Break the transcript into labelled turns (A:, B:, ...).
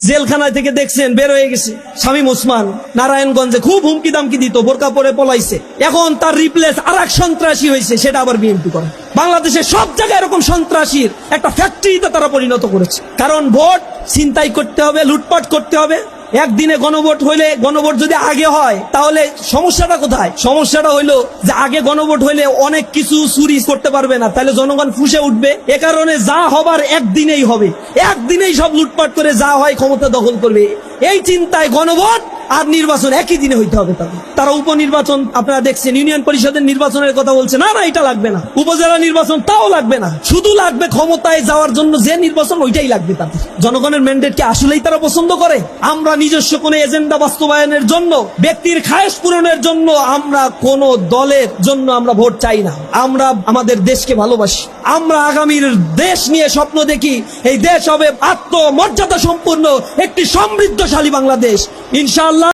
A: জেলখানায় থেকে দেখছেন বের হয়ে গেছে শামীম ওসমান, নারায়ণগঞ্জে খুব হুমকি দামকি দিত, বোরকা পরে পলাইছে। এখন তার রিপ্লেস আরেক সন্ত্রাসী হয়েছে, সেটা আবার বিএনপি করে। বাংলাদেশের সব জায়গায় এরকম সন্ত্রাসীর একটা ফ্যাক্টরিতে তারা পরিণত করেছে। কারণ ভোট ছিনতাই করতে হবে, লুটপাট করতে হবে। একদিনে গণভোট হইলে, গণভোট যদি আগে হয় তাহলে সমস্যাটা কোথায়? সমস্যাটা হইলো যে আগে গণভোট হইলে অনেক কিছু চুরি করতে পারবে না, তাহলে জনগণ ফুঁসে উঠবে। এ কারণে যা হবার একদিনেই হবে, একদিনেই সব লুটপাট করে যা হয় ক্ষমতা দখল করবে। এই চিন্তায় গণভোট আর নির্বাচন একই দিনে হইতে হবে। তারা উপনির্বাচন, আপনারা দেখছেন ইউনিয়ন পরিষদের নির্বাচনের কথা বলছে, না না এটা লাগবে না, উপজেলা নির্বাচন তাও লাগবে না, শুধু লাগবে ক্ষমতায় যাওয়ার জন্য যে নির্বাচন, ওইটাই লাগবে তাদের। জনগণের ম্যান্ডেট কি আসলেই তারা পছন্দ করে? আমরা নিজস্ব কোন এজেন্ডা বাস্তবায়নের জন্য, ব্যক্তির খায়েশ পূরণের জন্য আমরা কোন দলের জন্য আমরা ভোট চাই না। আমরা আমাদের দেশকে ভালোবাসি। আমরা আগামীর দেশ নিয়ে স্বপ্ন দেখি। এই দেশ হবে আত্মমর্যাদা সম্পূর্ণ একটি সমৃদ্ধশালী বাংলাদেশ। ইনশাআল্লাহ